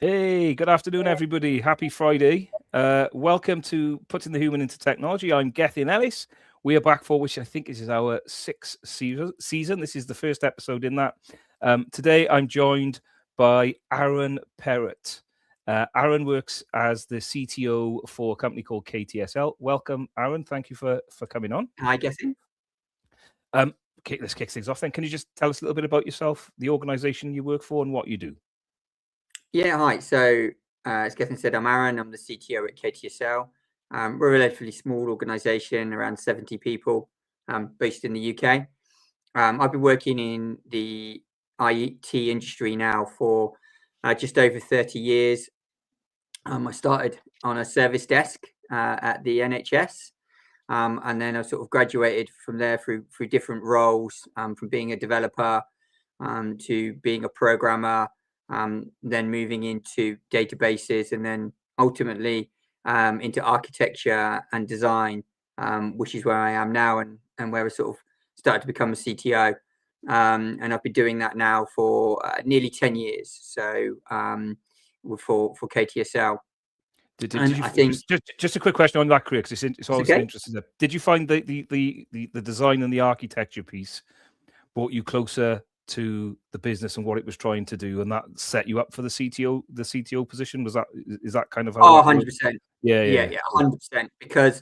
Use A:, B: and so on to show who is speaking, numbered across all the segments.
A: Hey, good afternoon, everybody. Happy Friday. Welcome to Putting the Human into Technology. I'm Gethyn Ellis. We are back for which I think is our sixth season. This is the first episode in that. Today, I'm joined by Aaron Perrott. Aaron works as the CTO for a company called KTSL. Welcome, Aaron. Thank you for coming on.
B: Hi, Gethyn.
A: Okay, let's kick things off then. Can you just tell us a little bit about yourself, the organization you work for, and what you do?
B: Yeah, hi. So, as Gethyn said, I'm Aaron. I'm the CTO at KTSL. We're a relatively small organization, around 70 people, based in the UK. I've been working in the IT industry now for just over 30 years. I started on a service desk at the NHS, and then I sort of graduated from there through different roles, from being a developer to being a programmer, then moving into databases, and then ultimately into architecture and design, which is where I am now, and where I sort of started to become a CTO. And I've been doing that now for nearly 10 years. So for KTSL.
A: Did
B: And
A: you
B: I think
A: just a quick question on that career, because it's always
B: okay.
A: interesting. Did you find the design and the architecture piece brought you closer to the business and what it was trying to do, and that set you up for the CTO position? Is that kind of how
B: Oh,
A: that worked?
B: 100%.
A: Yeah,
B: Yeah,
A: yeah,
B: 100%. Because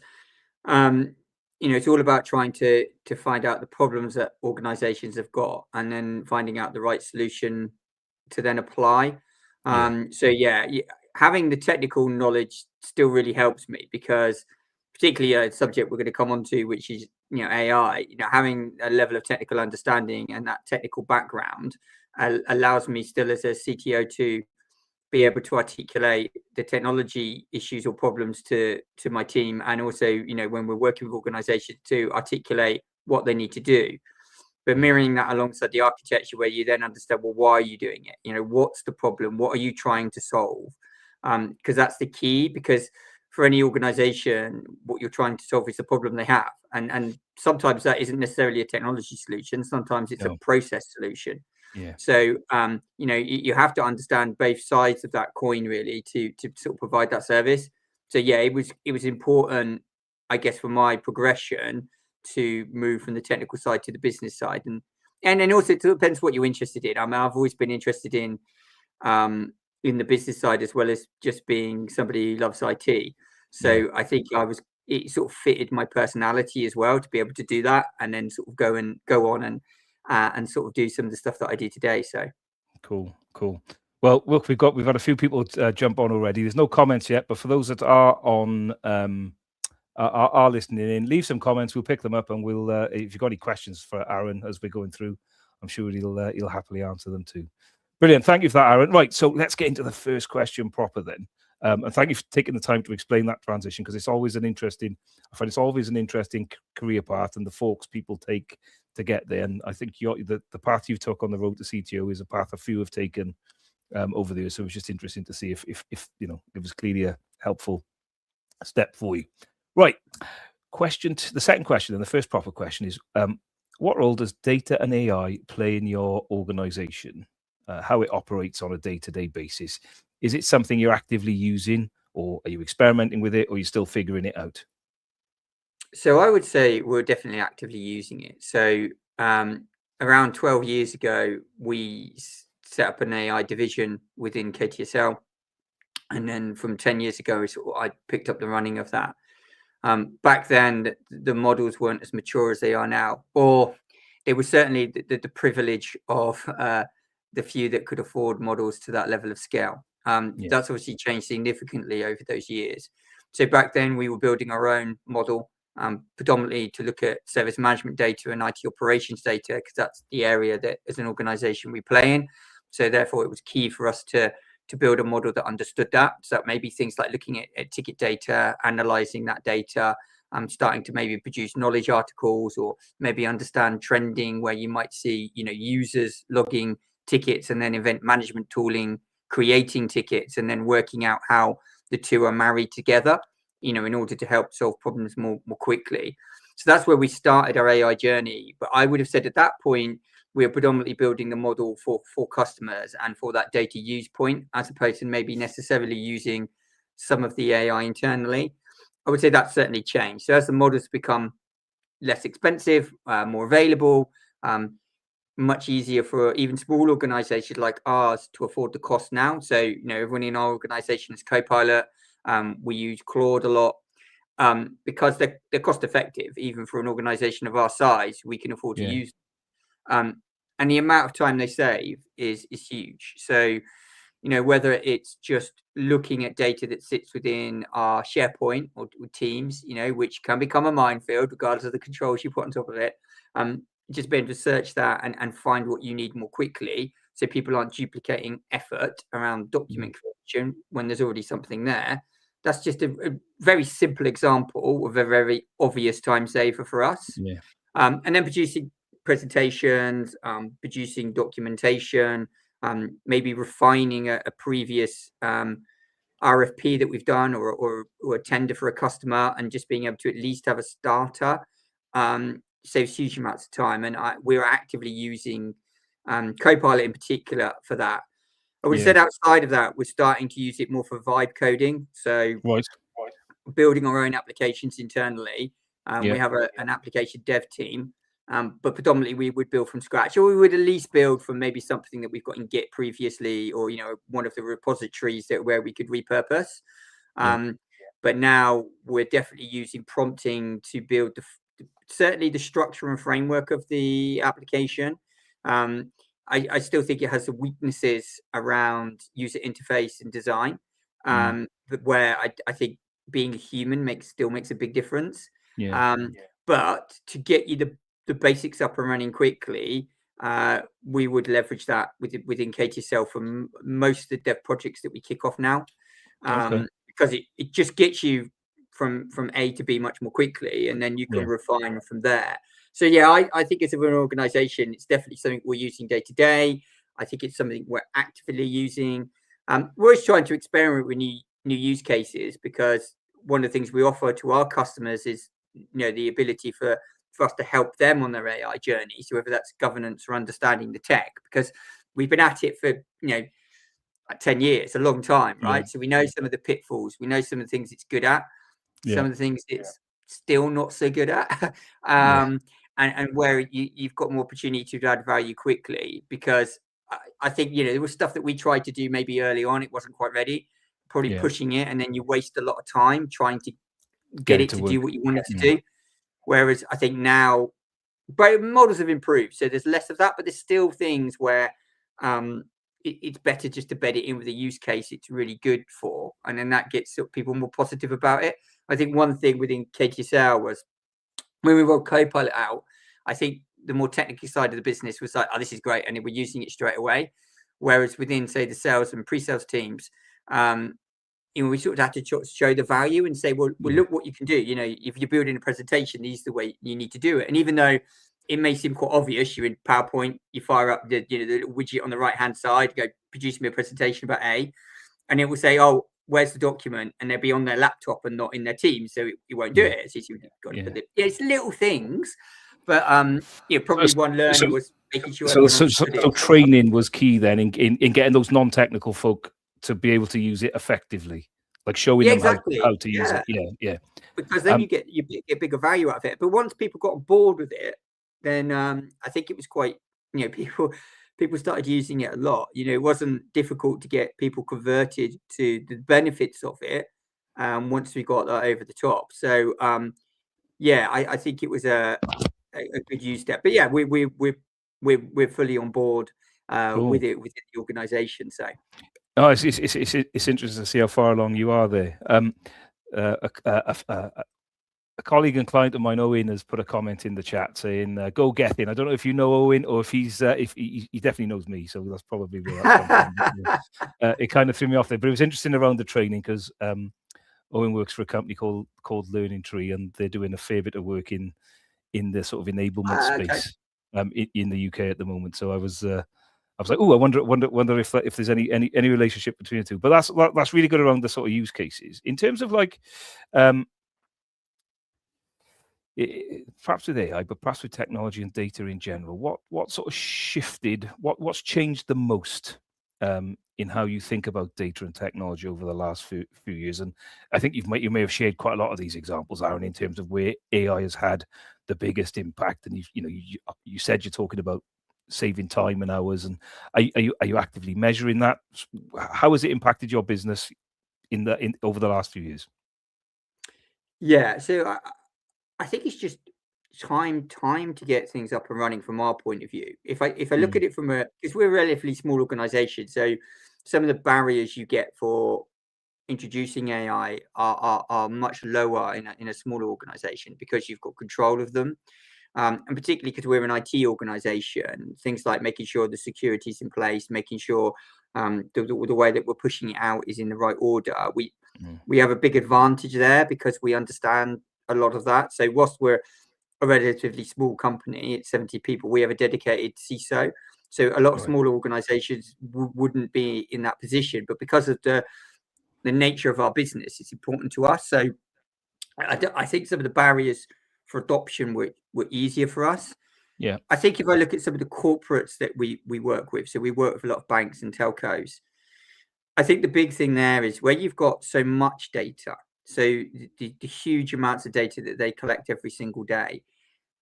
B: it's all about trying to find out the problems that organizations have got, and then finding out the right solution to then apply.
A: yeah,
B: So having the technical knowledge still really helps me, because particularly a subject we're going to come on to, which is AI. Having a level of technical understanding and that technical background allows me still as a CTO to be able to articulate the technology issues or problems to my team, and also when we're working with organizations, to articulate what they need to do, but mirroring that alongside the architecture, where you then understand, well, why are you doing it? What's the problem? What are you trying to solve? Because that's the key. Because for any organization, what you're trying to solve is the problem they have, and sometimes that isn't necessarily a technology solution. Sometimes it's a
A: no,
B: process solution.
A: yeah,
B: So you have to understand both sides of that coin, really, to sort of provide that service. So yeah, it was important, I guess, for my progression to move from the technical side to the business side, and then also it depends what you're interested in. I mean, I've always been interested in the business side, as well as just being somebody who loves IT.
A: yeah.
B: So I think it sort of fitted my personality as well, to be able to do that, and then sort of go on and sort of do some of the stuff that I do today. So
A: Cool. Well, look, we've had a few people jump on already. There's no comments yet, but for those that are on are listening in, leave some comments. We'll pick them up, and we'll if you've got any questions for Aaron as we're going through, I'm sure he'll happily answer them too. Brilliant. Thank you for that, Aaron. Right, so let's get into the first question proper then. And thank you for taking the time to explain that transition, because I find it's always an interesting career path, and the forks people take to get there. And I think the path you took on the road to CTO is a path a few have taken over the years. So it was just interesting to see if it was clearly a helpful step for you. Right. The second question, and the first proper question, is what role does data and AI play in your organization? How it operates on a day-to-day basis? Is it something you're actively using, or are you experimenting with it, or are you still figuring it out?
B: So I would say we're definitely actively using it. So around 12 years ago, we set up an AI division within KTSL, and then from 10 years ago, I picked up the running of that. Back then, the models weren't as mature as they are now, or it was certainly the privilege of the few that could afford models to that level of scale.
A: Yeah.
B: That's obviously changed significantly over those years. So back then, we were building our own model, predominantly to look at service management data and IT operations data, because that's the area that, as an organization, we play in. So therefore, it was key for us to build a model that understood that. So maybe things like looking at ticket data, analyzing that data, starting to maybe produce knowledge articles, or maybe understand trending, where you might see users logging tickets, and then event management tooling creating tickets, and then working out how the two are married together, in order to help solve problems more quickly. So that's where we started our AI journey. But I would have said at that point, we're predominantly building the model for customers and for that data use point, as opposed to maybe necessarily using some of the AI internally. I would say that's certainly changed. So as the models become less expensive, more available, much easier for even small organizations like ours to afford the cost now. So, you know, everyone in our organization is Copilot. We use Claude a lot because they're cost effective. Even for an organization of our size, we can afford to use them. And the amount of time they save is huge. So, you know, whether it's just looking at data that sits within our SharePoint or Teams, you know, which can become a minefield regardless of the controls you put on top of it, just being able to search that and find what you need more quickly, so people aren't duplicating effort around document creation when there's already something there. That's just a very simple example of a very obvious time saver for us. And then producing presentations, producing documentation, maybe refining a previous RFP that we've done or a tender for a customer, and just being able to at least have a starter saves huge amounts of time. And we're actively using Copilot in particular for that. I would have said outside of that, we're starting to use it more for vibe coding. So building our own applications internally. We have an application dev team, but predominantly we would build from scratch, or we would at least build from maybe something that we've got in Git previously, or, you know, one of the repositories where we could repurpose. But now we're definitely using prompting to build certainly the structure and framework of the application. I still think it has the weaknesses around user interface and design, but where I think being a human still makes a big difference. But to get you the basics up and running quickly, we would leverage that within KTSL for most of the dev projects that we kick off now, because it just gets you from A to B much more quickly, and then you can refine from there. So I think as an organization, it's definitely something we're using day to day. I think it's something we're actively using. We're always trying to experiment with new use cases, because one of the things we offer to our customers is, you know, the ability for us to help them on their AI journey. So whether that's governance or understanding the tech, because we've been at it for, you know, like 10 years, a long time, right? So we know some of the pitfalls, we know some of the things it's good at, some of the things it's still not so good at, and where you've got more opportunity to add value quickly. Because I think, you know, there was stuff that we tried to do maybe early on, it wasn't quite ready, probably pushing it, and then you waste a lot of time trying to get it to do what you want it to do. Whereas I think now, but models have improved, so there's less of that, but there's still things where it's better just to bed it in with a use case it's really good for, and then that gets people more positive about it. I think one thing within KTSL was when we rolled Copilot out, I think the more technical side of the business was like, oh, this is great, and we're using it straight away. Whereas within, say, the sales and pre-sales teams, you know, we sort of had to show the value and say, well, look what you can do. You know, if you're building a presentation, these are the way you need to do it. And even though it may seem quite obvious, you're in PowerPoint, you fire up the little widget on the right hand side, go produce me a presentation about A, and it will say, oh, where's the document? And they'll be on their laptop and not in their team, so it won't do it. So you've got to put it's little things, but probably one learning was making sure.
A: So training was key then in getting those non-technical folk to be able to use it effectively, like showing them how to use it.
B: Because then you get bigger value out of it. But once people got on board with it, then I think it was quite, you know, people started using it a lot. You know, it wasn't difficult to get people converted to the benefits of it once we got that over the top. So I think it was a good use step. But yeah, we're fully on board with it within the organization. So
A: oh, it's interesting to see how far along you are there. A colleague and client of mine, Owen, has put a comment in the chat saying, "Go Gethyn." I don't know if you know Owen or if he's if he definitely knows me, so that's probably where that comes from. It kind of threw me off there, but it was interesting around the training because Owen works for a company called Learning Tree, and they're doing a fair bit of work in the sort of enablement space in the UK at the moment. So I was like, oh, I wonder if there's any relationship between the two. But that's really good around the sort of use cases in terms of like. perhaps with AI, but perhaps with technology and data in general, what sort of shifted? What's changed the most in how you think about data and technology over the last few years? And I think you may have shared quite a lot of these examples, Aaron, in terms of where AI has had the biggest impact. And you said you're talking about saving time and hours, and are you actively measuring that? How has it impacted your business in over the last few years?
B: Yeah, so I think it's just time to get things up and running from our point of view. If I look at it from because we're a relatively small organization, so some of the barriers you get for introducing AI are much lower in a smaller organization because you've got control of them. And particularly because we're an IT organization, things like making sure the security is in place, making sure the way that we're pushing it out is in the right order. We have a big advantage there because we understand a lot of that. So whilst we're a relatively small company, it's 70 people, we have a dedicated CISO. So a lot of smaller organizations wouldn't be in that position. But because of the nature of our business, it's important to us. So I think some of the barriers for adoption were easier for us.
A: Yeah.
B: I think if I look at some of the corporates that we work with, so we work with a lot of banks and telcos. I think the big thing there is where you've got so much data, so the huge amounts of data that they collect every single day,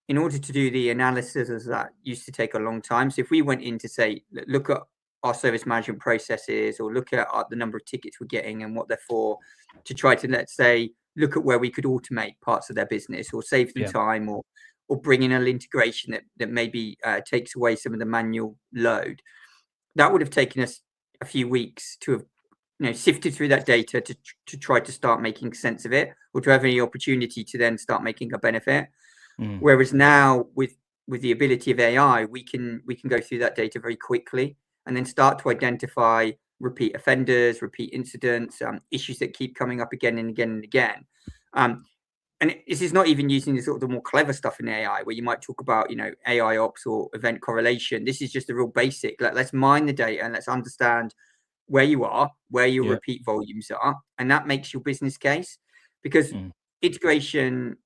B: in order to do the analysis of that used to take a long time. So if we went in to say, look at our service management processes or look at the number of tickets we're getting and what they're for, to try to, let's say, look at where we could automate parts of their business or save them time or bring in an integration that maybe takes away some of the manual load, that would have taken us a few weeks to have sifted through that data to try to start making sense of it or to have any opportunity to then start making a benefit. Whereas now with the ability of AI, we can go through that data very quickly and then start to identify repeat offenders, repeat incidents, issues that keep coming up again and again and again. And this is not even using the sort of the more clever stuff in AI where you might talk about, AI ops or event correlation. This is just a real basic. Let's mine the data and let's understand where you are, where your repeat volumes are. And that makes your business case, because integration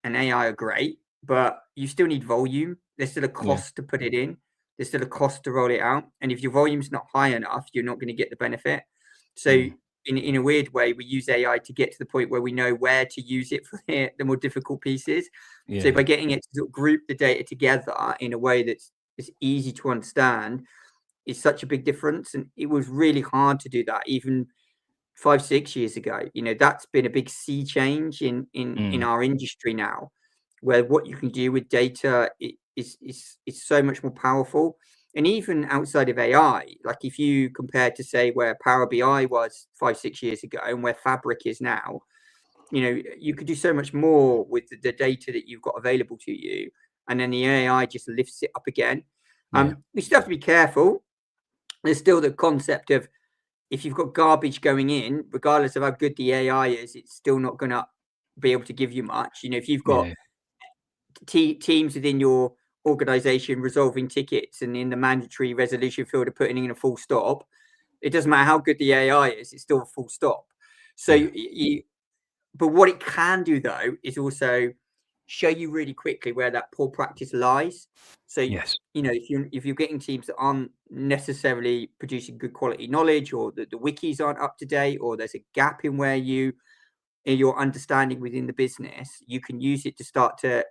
B: and AI are great, but you still need volume. There's still a cost to put it in. There's still a cost to roll it out. And if your volume's not high enough, you're not going to get the benefit. So in a weird way, we use AI to get to the point where we know where to use it for the more difficult pieces. So by getting it to sort of group the data together in a way that's easy to understand is such a big difference. And it was really hard to do that even 5-6 years ago. That's been a big sea change in our industry now, where what you can do with data is so much more powerful. And even outside of AI, like if you compare to say where Power BI was 5-6 years ago and where Fabric is now, you could do so much more with the data that you've got available to you. And then the AI just lifts it up again. We still have to be careful. There's still the concept of, if you've got garbage going in, regardless of how good the AI is, it's still not going to be able to give you much. If you've got teams within your organization resolving tickets and in the mandatory resolution field are putting in a full stop, it doesn't matter how good the AI is, it's still a full stop. So but what it can do though is also show you really quickly where that poor practice lies. So if you're getting teams that aren't necessarily producing good quality knowledge, or the wikis aren't up to date, or there's a gap in where in your understanding within the business, you can use it to start to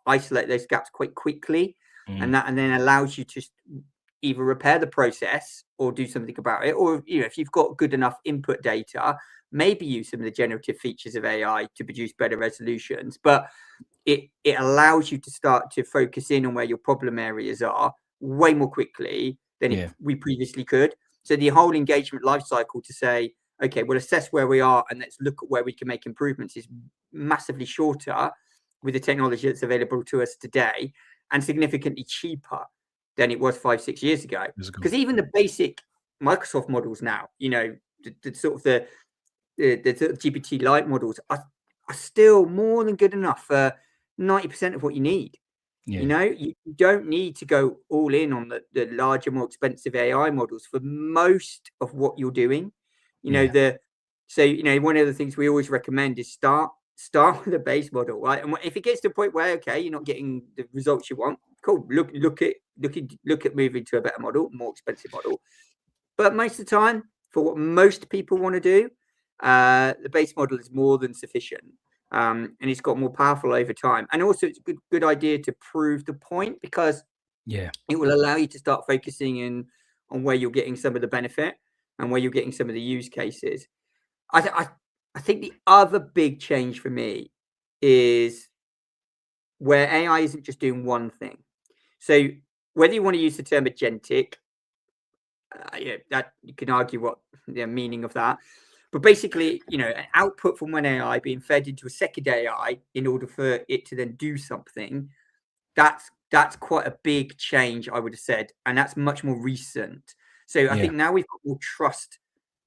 B: isolate those gaps quite quickly, and then allows you to either repair the process or do something about it. Or if you've got good enough input data, maybe use some of the generative features of AI to produce better resolutions. But it allows you to start to focus in on where your problem areas are way more quickly than we previously could. So the whole engagement lifecycle to say, okay, we'll assess where we are and let's look at where we can make improvements is massively shorter with the technology that's available to us today, and significantly cheaper than it was 5-6 years ago. Because even the basic Microsoft models now, the sort of the GPT Lite models are still more than good enough for 90% of what you need. You don't need to go all in on the larger, more expensive AI models for most of what you're doing. So one of the things we always recommend is start start with a base model, right? And if it gets to a point where, okay, you're not getting the results you want, cool, look at moving to a better model, more expensive model. But most of the time, for what most people want to do, the base model is more than sufficient. And it's got more powerful over time. And also it's a good idea to prove the point, because it will allow you to start focusing in on where you're getting some of the benefit and where you're getting some of the use cases. I think the other big change for me is where AI isn't just doing one thing. So whether you want to use the term agentic, that you can argue what the meaning of that, but basically, an output from one AI being fed into a second AI in order for it to then do something, that's quite a big change, I would have said, and that's much more recent. So I think now we've got more trust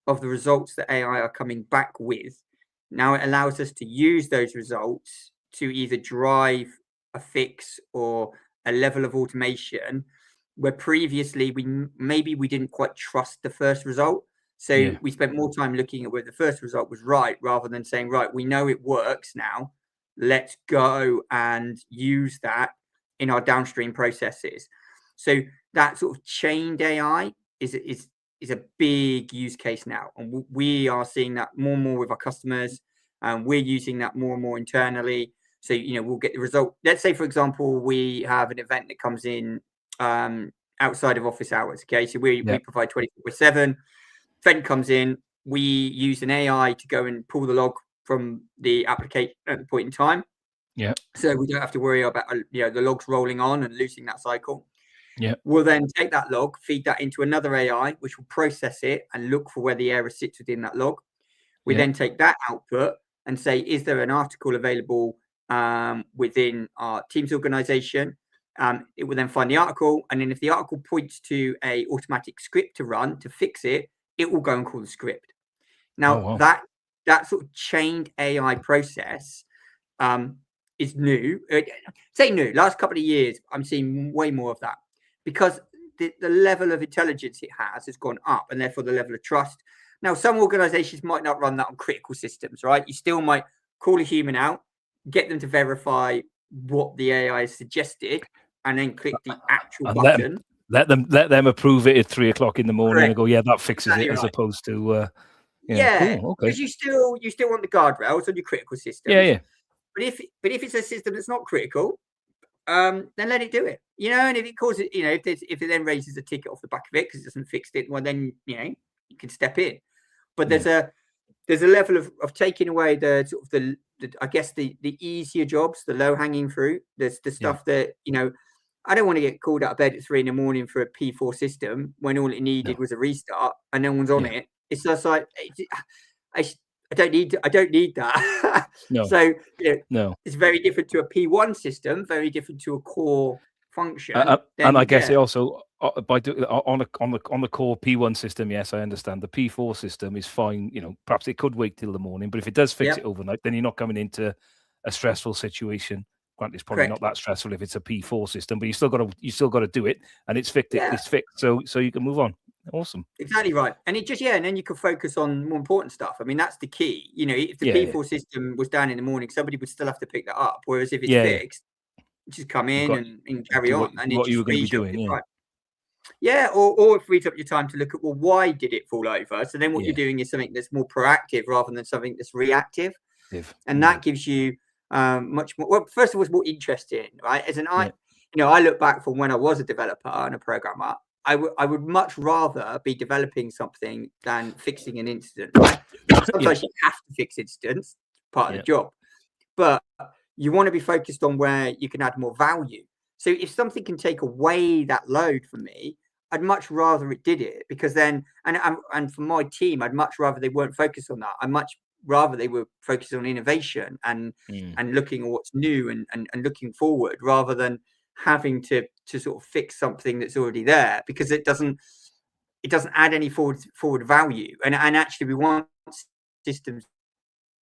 B: of the results that AI are coming back with. Now it allows us to use those results to either drive a fix or a level of automation where previously we didn't quite trust the first result. So we spent more time looking at whether the first result was right, rather than saying, right, we know it works now, let's go and use that in our downstream processes. So that sort of chained AI is a big use case now, and we are seeing that more and more with our customers, and we're using that more and more internally. So we'll get the result. Let's say, for example, we have an event that comes in outside of office hours. Okay, so we provide 24/7. Event comes in, we use an AI to go and pull the log from the application at the point in time. So we don't have to worry about the logs rolling on and losing that cycle. We'll then take that log, feed that into another AI, which will process it and look for where the error sits within that log. We then take that output and say, is there an article available within our Teams organization? It will then find the article, and then if the article points to a automatic script to run to fix it, it will go and call the script. Now that sort of chained AI process is new. Say new. Last couple of years, I'm seeing way more of that, because the level of intelligence it has gone up, and therefore the level of trust. Now, some organizations might not run that on critical systems, right? You still might call a human out, get them to verify what the AI has suggested, and then click the actual button.
A: Let them approve it at 3 o'clock in the morning. And go, that fixes
B: exactly
A: it,
B: right.
A: As opposed to
B: cool,
A: okay.
B: Because you still want the guardrails on your critical systems. But if it's a system that's not critical, then let it do it. And if it causes, if it then raises a ticket off the back of it because it doesn't fix it, well then you can step in. But there's a level of taking away the sort of the I guess the easier jobs, the low hanging fruit. There's the stuff that I don't want to get called out of bed at 3 a.m. for a P4 system when all it needed was a restart and no one's on it. It's just like I don't need that. So it's very different to a P1 system, very different to a core function.
A: And I guess it also by doing on the core P1 system, yes, I understand. The P4 system is fine. Perhaps it could wait till the morning, but if it does fix it overnight, then you're not coming into a stressful situation. Granted, it's probably not that stressful if it's a P4 system, but you still got to do it, and it's fixed. It's fixed, so you can move on. Awesome.
B: Exactly right. And it just and then you can focus on more important stuff. I mean, that's the key. If the P4 system was down in the morning, somebody would still have to pick that up. Whereas if it's fixed, just come in and carry on. And
A: what you were going to be doing.
B: Or it frees up your time to look at, well, why did it fall over? So then what you're doing is something that's more proactive rather than something that's reactive. And that gives you much more. Well, first of all, it's more interesting, right? I look back from when I was a developer and a programmer. I would much rather be developing something than fixing an incident. Right? Sometimes you have to fix incidents, part of the job, but you want to be focused on where you can add more value. So if something can take away that load from me, I'd much rather it did it, because then, and for my team, I'd much rather they weren't focused on that. I'd much rather they were focused on innovation and looking at what's new and looking forward, rather than having to sort of fix something that's already there, because it doesn't add any forward value. And actually we want systems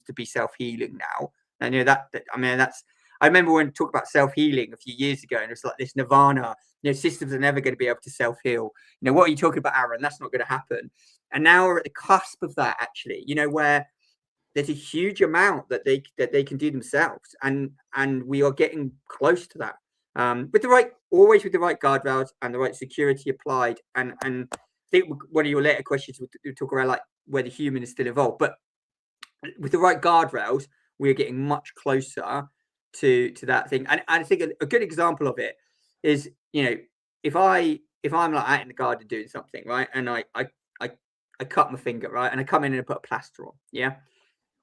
B: to be self-healing now. And I remember when we talked about self-healing a few years ago, and it's like this nirvana, systems are never going to be able to self-heal. What are you talking about, Aaron? That's not going to happen. And now we're at the cusp of that, actually, where there's a huge amount that they can do themselves, and we are getting close to that, with always with the right guardrails and the right security applied. And I think one of your later questions would talk around like where the human is still involved, but with the right guardrails, we're getting much closer to that thing. And I think a good example of it is, if I'm like out in the garden doing something, right, and I cut my finger, right, and I come in and I put a plaster on, yeah,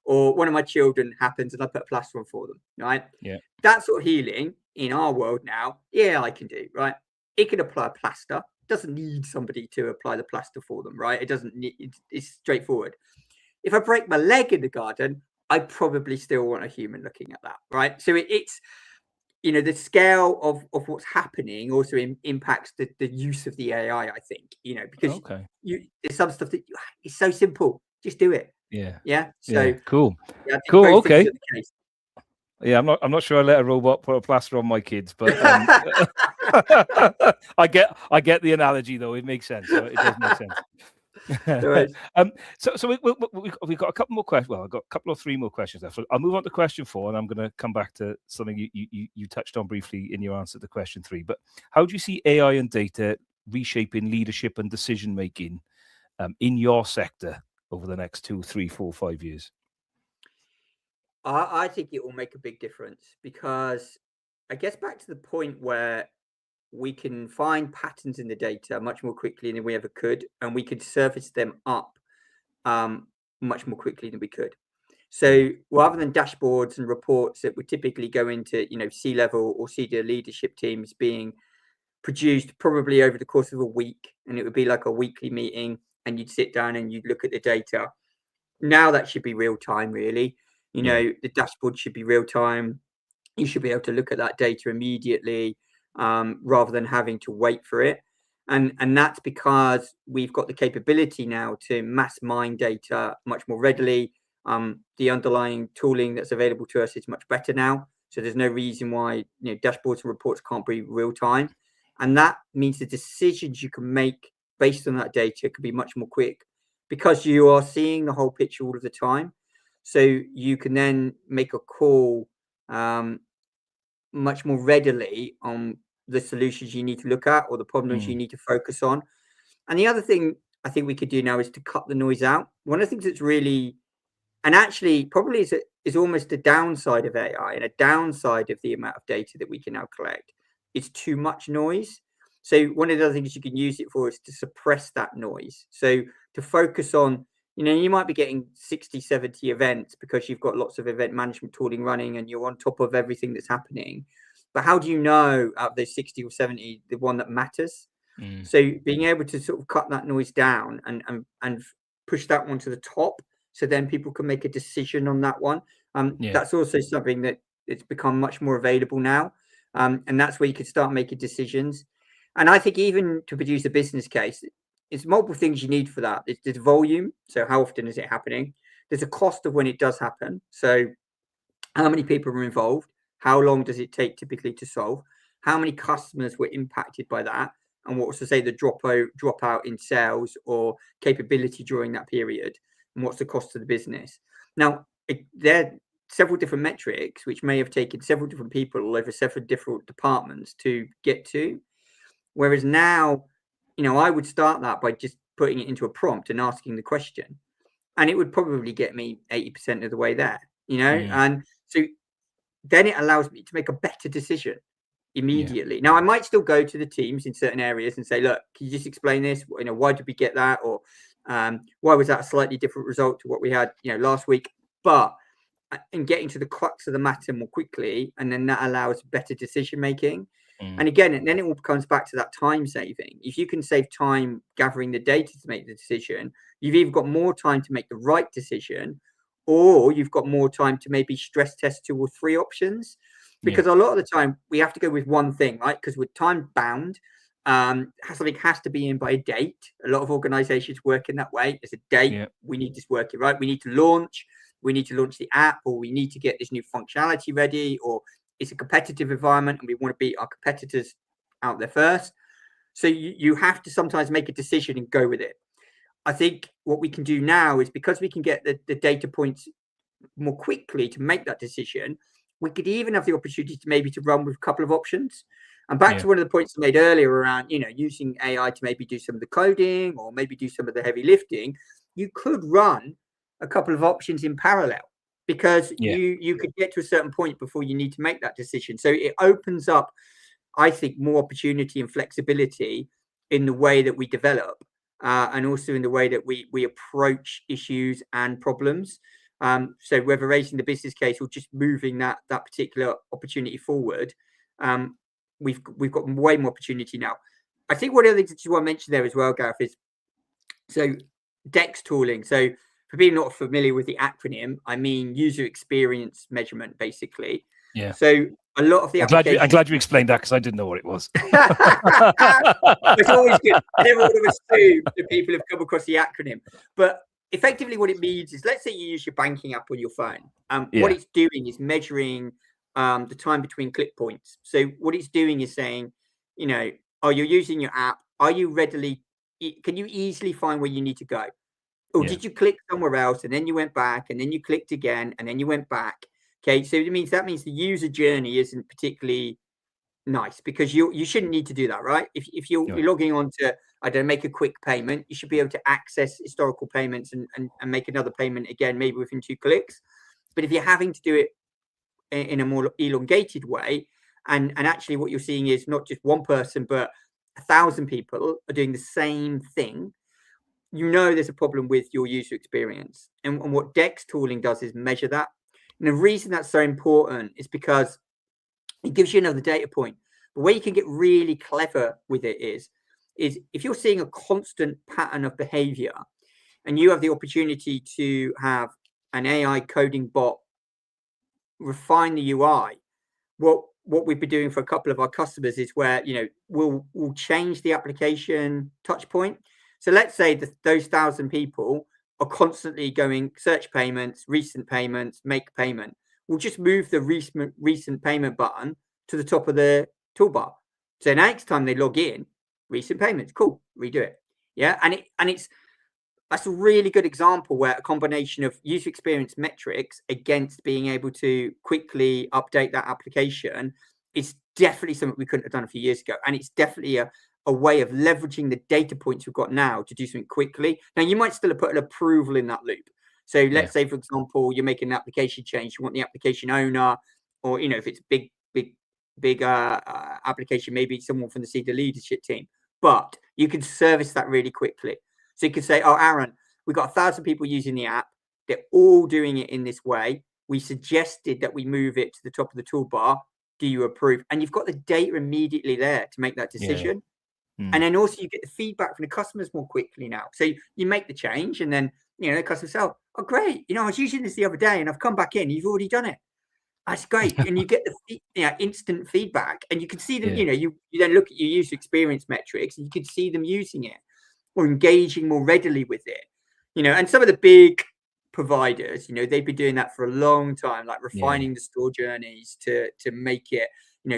B: or one of my children happens and I put a plaster on for them, right?
A: Yeah.
B: That sort of healing in our world now, yeah, I can do, right? It can apply a plaster. Doesn't need somebody to apply the plaster for them, right? It doesn't need, it's straightforward. If I break my leg in the garden, I probably still want a human looking at that, right? So it's, the scale of what's happening also impacts the use of the AI, I think, because there's some stuff that it's so simple. Just do it.
A: Yeah.
B: Yeah. So
A: yeah. Cool.
B: Yeah,
A: Cool. Okay. Yeah, I'm not sure I let a robot put a plaster on my kids, but I get the analogy though. It makes sense. So it does make sense.
B: Right.
A: So we've got a couple more questions. Well, I've got a couple or three more questions left. So I'll move on to question 4, and I'm going to come back to something you touched on briefly in your answer to question 3. But how do you see AI and data reshaping leadership and decision making in your sector over the next 2, 3, 4, 5 years?
B: I think it will make a big difference, because I guess back to the point where we can find patterns in the data much more quickly than we ever could, and we could surface them up much more quickly than we could. So rather than dashboards and reports that would typically go into C-level or senior leadership teams being produced probably over the course of a week, and it would be like a weekly meeting and you'd sit down and you'd look at the data, now that should be real time, really. The dashboard should be real time. You should be able to look at that data immediately, rather than having to wait for it. And that's because we've got the capability now to mass mine data much more readily. The underlying tooling that's available to us is much better now. So there's no reason why dashboards and reports can't be real time. And that means the decisions you can make based on that data can be much more quick, because you are seeing the whole picture all of the time. So you can then make a call much more readily on the solutions you need to look at or the problems you need to focus on. And the other thing I think we could do now is to cut the noise out. One of the things that's really, and actually probably is almost a downside of AI and a downside of the amount of data that we can now collect, it's too much noise. So one of the other things you can use it for is to suppress that noise. So to focus on, you might be getting 60, 70 events because you've got lots of event management tooling running and you're on top of everything that's happening. But how do you know out of those 60 or 70, the one that matters? So being able to sort of cut that noise down and push that one to the top, so then people can make a decision on that one. That's also something that it's become much more available now. And that's where you could start making decisions. And I think even to produce a business case, it's multiple things you need for that. There's volume. So how often is it happening? There's a cost of when it does happen. So how many people are involved? How long does it take typically to solve? How many customers were impacted by that? And what was to say the dropout in sales or capability during that period? And what's the cost to the business? Now, there are several different metrics which may have taken several different people over several different departments to get to. Whereas now, I would start that by just putting it into a prompt and asking the question, and it would probably get me 80% of the way there, and so then it allows me to make a better decision immediately. Now, I might still go to the teams in certain areas and say, look, can you just explain this? Why did we get that? Or why was that a slightly different result to what we had, last week? But in getting to the crux of the matter more quickly, and then that allows better decision making. And again, and then it all comes back to that time saving. If you can save time gathering the data to make the decision, you've either got more time to make the right decision, or you've got more time to maybe stress test 2 or 3 options. Because a lot of the time we have to go with one thing, right? Because we're time bound. Something has to be in by a date. A lot of organizations work in that way. There's a date. We need this working, right? We need to launch the app, or we need to get this new functionality ready, or it's a competitive environment and we want to beat our competitors out there first. So you have to sometimes make a decision and go with it. I think what we can do now is, because we can get the data points more quickly to make that decision, we could even have the opportunity to maybe to run with a couple of options. And back to one of the points I made earlier around, using AI to maybe do some of the coding or maybe do some of the heavy lifting, you could run a couple of options in parallel, because you could get to a certain point before you need to make that decision. So it opens up, I think, more opportunity and flexibility in the way that we develop, and also in the way that we approach issues and problems. So whether raising the business case or just moving that particular opportunity forward, we've got way more opportunity now. I think one of the things you want to mention there as well, Gareth, is so DEX tooling. So for people not familiar with the acronym, I mean user experience measurement, basically.
A: Yeah.
B: So a lot of the applications...
A: I'm glad you explained that, because I didn't know what it was.
B: It's always good. I never would have assumed that people have come across the acronym. But effectively what it means is, let's say you use your banking app on your phone. What it's doing is measuring the time between click points. So what it's doing is saying, you're using your app. Can you easily find where you need to go? Or did you click somewhere else and then you went back and then you clicked again and then you went back? Okay, so that means the user journey isn't particularly nice, because you shouldn't need to do that, right? If you're logging on to, I don't know, make a quick payment, you should be able to access historical payments and make another payment again, maybe within 2 clicks. But if you're having to do it in a more elongated way, and actually what you're seeing is not just one person, but 1,000 people are doing the same thing, there's a problem with your user experience. And what DEX tooling does is measure that. And the reason that's so important is because it gives you another data point. The way you can get really clever with it is if you're seeing a constant pattern of behavior and you have the opportunity to have an AI coding bot refine the UI, what we've been doing for a couple of our customers is where, we'll change the application touch point. So let's say that those 1,000 people are constantly going search payments, recent payments, make payment. We'll just move the recent payment button to the top of the toolbar. So next time they log in, recent payments, cool, redo it. Yeah, that's a really good example where a combination of user experience metrics against being able to quickly update that application is definitely something we couldn't have done a few years ago. And it's definitely a way of leveraging the data points we've got now to do something quickly. Now, you might still have put an approval in that loop. So let's say, for example, you're making an application change. You want the application owner, or, if it's big application, maybe someone from the senior leadership team. But you can service that really quickly. So you can say, oh, Aaron, we've got 1,000 people using the app. They're all doing it in this way. We suggested that we move it to the top of the toolbar. Do you approve? And you've got the data immediately there to make that decision. And then also you get the feedback from the customers more quickly now. So you make the change, and then, the customers say, oh, great. I was using this the other day and I've come back in. You've already done it. That's great. And you get the instant feedback, and you can see them, you then look at your user experience metrics and you can see them using it or engaging more readily with it, and some of the big providers, they've been doing that for a long time, like refining the store journeys to make it,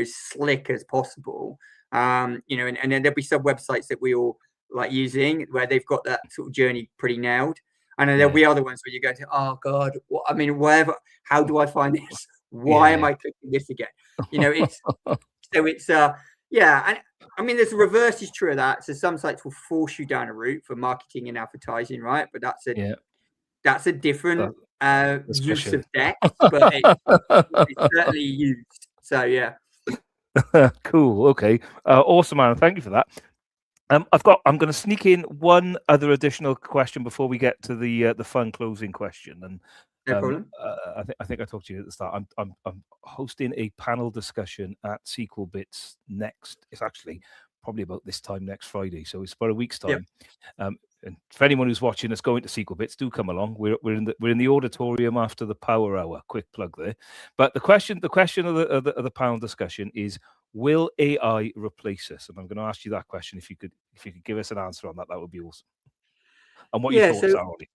B: slick as possible. And then there'll be some websites that we all like using where they've got that sort of journey pretty nailed. And then there'll be other ones where you go to, oh God, wherever, how do I find this? Why am I clicking this again? It's and there's the reverse is true of that. So some sites will force you down a route for marketing and advertising, right? But that's a different use of DEX, but it's certainly used. So
A: Cool. Okay. Awesome, Aaron. Thank you for that. I'm going to sneak in one other additional question before we get to the fun closing question. And
B: no problem.
A: I think I talked to you at the start. I'm hosting a panel discussion at SQL Bits next. It's actually probably about this time next Friday, so it's about a week's time. And for anyone who's watching us going to SQL Bits, do come along. We're in the auditorium after the Power Hour. Quick plug there. But the question of the panel discussion is, will AI replace us? And I'm going to ask you that question. If you could give us an answer on that, that would be awesome. And what your thoughts are on it?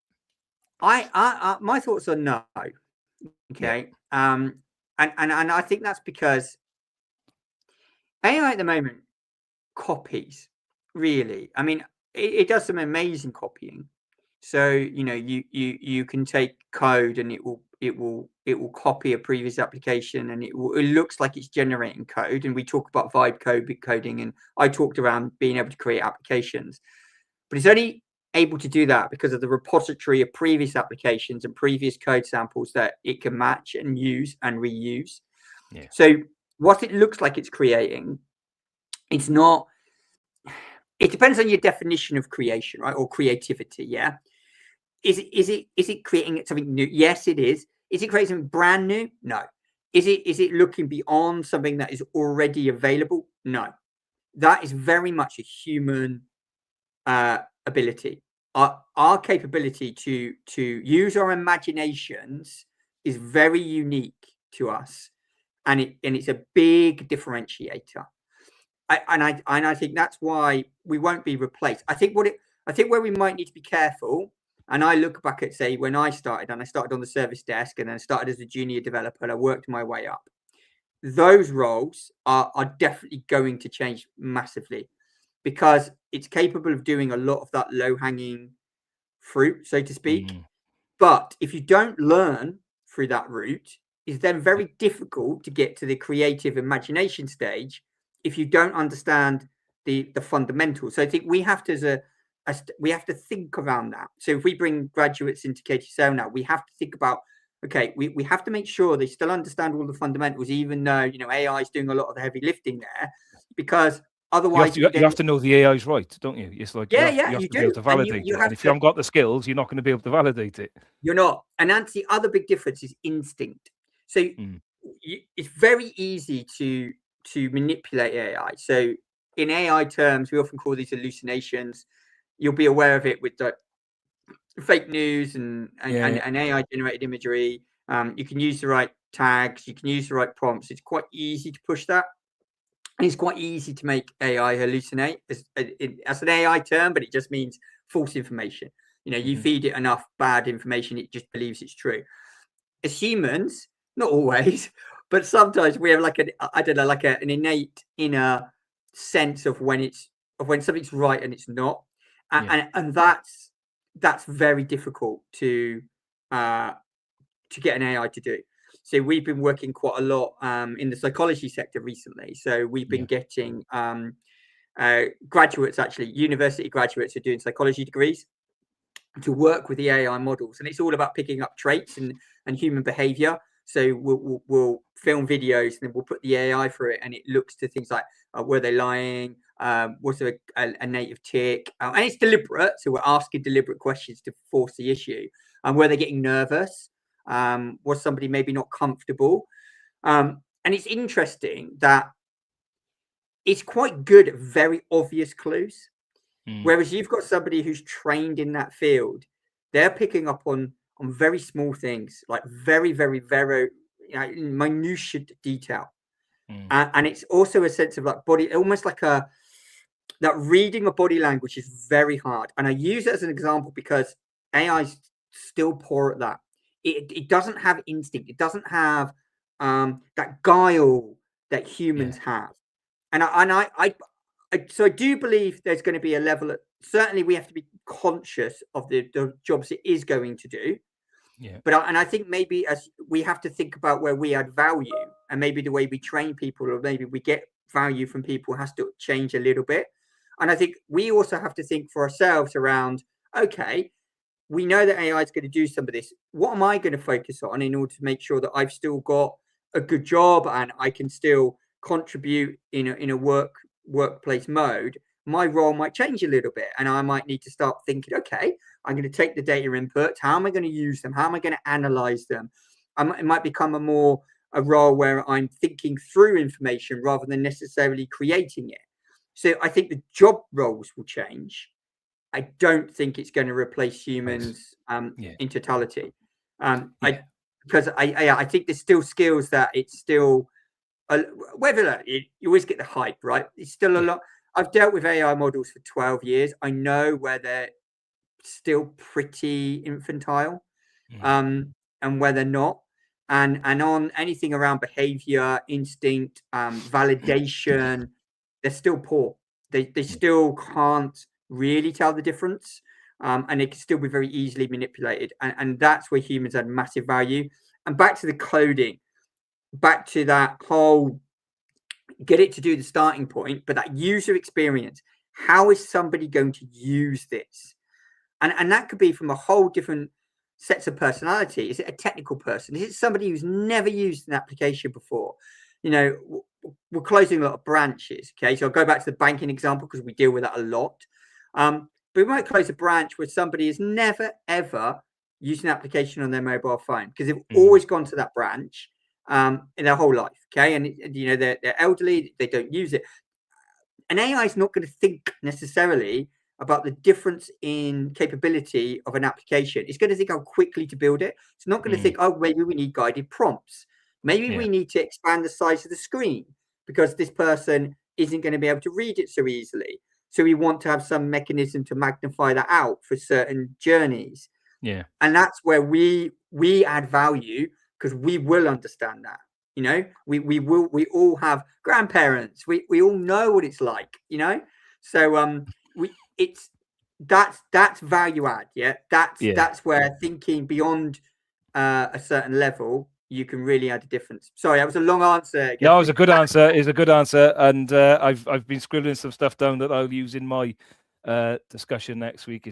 B: My thoughts are no. Okay. And I think that's because AI at the moment copies, really. I mean, it does some amazing copying. So, you can take code and it will copy a previous application, and it looks like it's generating code. And we talk about vibe coding, and I talked around being able to create applications, but it's only able to do that because of the repository of previous applications and previous code samples that it can match and use and reuse.
A: Yeah.
B: So what it looks like it's creating, it's not. It depends on your definition of creation, right? Or creativity. Yeah. Is it creating something new? Yes, it is. Is it creating something brand new? No. Is it looking beyond something that is already available? No. That is very much a human ability. Our capability to use our imaginations is very unique to us, and it's a big differentiator. I think that's why we won't be replaced. I think where we might need to be careful, and I look back at, say, when I started on the service desk, and then I started as a junior developer, and I worked my way up. Those roles are definitely going to change massively, because it's capable of doing a lot of that low-hanging fruit, so to speak. But if you don't learn through that route, it's then very difficult to get to the creative imagination stage if you don't understand the fundamentals. So I think we have to, we have to think around that. So if we bring graduates into KTSL now, we have to think about, okay, we have to make sure they still understand all the fundamentals, even though AI is doing a lot of the heavy lifting there, because otherwise
A: you have to know the AI is right, don't you? It's like you have to be able to validate it. And if you haven't got the skills, you're not going to be able to validate it.
B: You're not. And that's the other big difference, is instinct. So it's very easy to manipulate AI. So in AI terms, we often call these hallucinations. You'll be aware of it with the fake news and AI generated imagery. You can use the right tags, you can use the right prompts. It's quite easy to push that. And it's quite easy to make AI hallucinate as an AI term, but it just means false information. You feed it enough bad information, it just believes it's true. As humans, not always, but sometimes we have an innate inner sense of when something's right and it's not, and that's very difficult to get an AI to do. So we've been working quite a lot in the psychology sector recently. So we've been getting graduates, actually university graduates who are doing psychology degrees, to work with the AI models, and it's all about picking up traits and human behavior. So we'll film videos, and then we'll put the AI through it, and it looks to things like, were they lying? Was there a native tick? And it's deliberate, so we're asking deliberate questions to force the issue. And were they getting nervous? Was somebody maybe not comfortable? And it's interesting that it's quite good at very obvious clues. Whereas you've got somebody who's trained in that field, they're picking up on very small things, like very, very, very minutiae detail. And it's also a sense of like body, almost like that reading of body language is very hard. And I use it as an example because AI is still poor at that. It doesn't have instinct. It doesn't have that guile that humans have. So I do believe there's going to be a level certainly we have to be conscious of the jobs it is going to do. But I think maybe as we have to think about where we add value, and maybe the way we train people, or maybe we get value from people, has to change a little bit. And I think we also have to think for ourselves around, okay, we know that AI is going to do some of this. What am I going to focus on in order to make sure that I've still got a good job and I can still contribute in a workplace mode? My role might change a little bit, and I might need to start thinking, okay, I'm going to take the data inputs. How am I going to use them? How am I going to analyze them? It might become a role where I'm thinking through information rather than necessarily creating it. So I think the job roles will change. I don't think it's going to replace humans in totality. Because I think there's still skills that it's still, whether you always get the hype, right? It's still a lot. I've dealt with AI models for 12 years. I know where they're still pretty infantile, and where they're not. And on anything around behavior, instinct, validation, they're still poor. They still can't really tell the difference. and it can still be very easily manipulated. And that's where humans add massive value. And back to the coding, back to that whole get it to do the starting point, but that user experience. How is somebody going to use this? And that could be from a whole different sets of personality. Is it a technical person? Is it somebody who's never used an application before? You know, we're closing a lot of branches. Okay, so I'll go back to the banking example because we deal with that a lot. But we might close a branch where somebody has never, ever used an application on their mobile phone because they've always gone to that branch in their whole life. Okay, and you know, they're elderly, they don't use it. An AI is not going to think necessarily about the difference in capability of an application. It's going to think how quickly to build it. It's not going to think, oh, maybe we need guided prompts. Maybe we need to expand the size of the screen because this person isn't going to be able to read it so easily. So we want to have some mechanism to magnify that out for certain journeys.
A: Yeah.
B: And that's where we add value because we will understand that. You know, we all have grandparents. We all know what it's like, you know. So that's value add. Yeah. That's where thinking beyond a certain level, you can really add a difference. Sorry, that was a long answer.
A: No, it was a good answer. It's a good answer, and I've been scribbling some stuff down that I'll use in my discussion next week.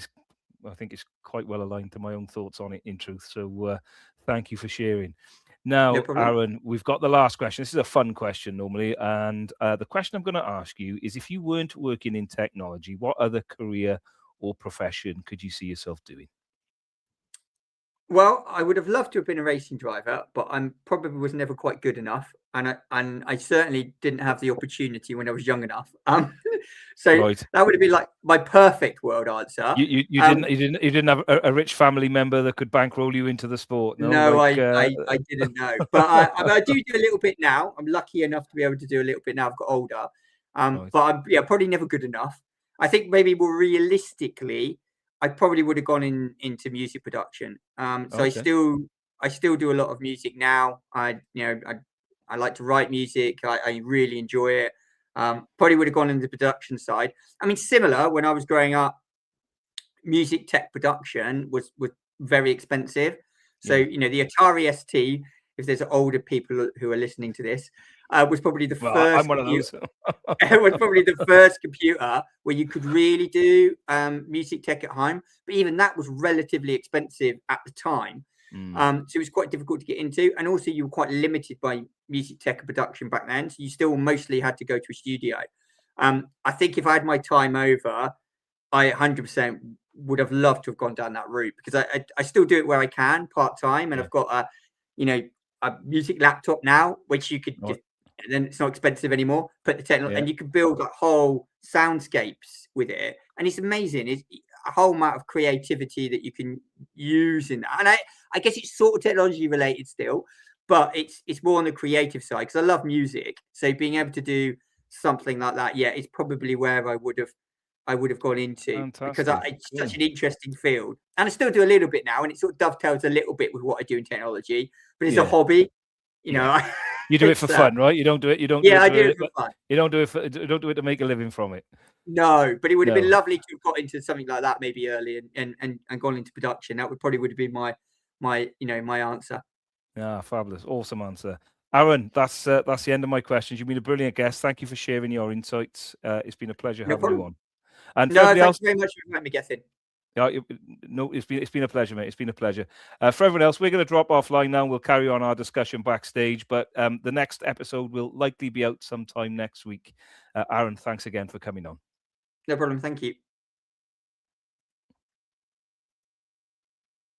A: I think it's quite well aligned to my own thoughts on it, in truth. So thank you for sharing. Now,
B: No problem.
A: Aaron, we've got the last question. This is a fun question normally, and the question I'm going to ask you is: if you weren't working in technology, what other career or profession could you see yourself doing?
B: Well, I would have loved to have been a racing driver, but I probably was never quite good enough, and I certainly didn't have the opportunity when I was young enough. So
A: Right.
B: that would have been like my perfect world answer.
A: You didn't have a rich family member that could bankroll you into the sport.
B: No,
A: like,
B: I didn't know, but I do a little bit now. I'm lucky enough to be able to do a little bit now. I've got older,
A: Right.
B: but I'm probably never good enough. I think maybe more realistically, I probably would have gone into music production. So
A: Okay.
B: I still do a lot of music now. I like to write music. I really enjoy it. Probably would have gone into the production side. I mean, similar when I was growing up, music tech production was very expensive. So,
A: Yeah.
B: you know, the Atari ST, if there's older people who are listening to this, was probably the
A: Well, I'm
B: first
A: one of those.
B: it was probably the first computer where you could really do music tech at home. But even that was relatively expensive at the time. So it was quite difficult to get into. And also you were quite limited by music tech and production back then. So you still mostly had to go to a studio. I think if I had my time over, I 100% would have loved to have gone down that route because I still do it where I can part-time. And I've got a music laptop now, which you could just, and then it's not expensive anymore. Put the technology, and you can build like whole soundscapes with it, and it's amazing. It's a whole amount of creativity that you can use in that. And I guess it's sort of technology related still, but it's more on the creative side because I love music. So being able to do something like that, yeah, is probably where I would have gone into.
A: Fantastic.
B: Because it's such an interesting field, and I still do a little bit now, and it sort of dovetails a little bit with what I do in technology, but it's a hobby, you know.
A: You do it for fun, right? You don't do it. You don't.
B: Yeah, I do it for fun.
A: You don't do it to make a living from it.
B: No, but it would have been lovely to have got into something like that maybe early and gone into production. That would have been my answer.
A: Yeah, fabulous, awesome answer, Aaron. That's the end of my questions. You've been a brilliant guest. Thank you for sharing your insights. It's been a pleasure having you on. And
B: no, thank you very much for inviting me, Gethyn.
A: No, it's been a pleasure, mate. It's been a pleasure. For everyone else, we're going to drop offline now. We'll carry on our discussion backstage, but the next episode will likely be out sometime next week. Aaron, thanks again for coming on.
B: No problem. Thank you.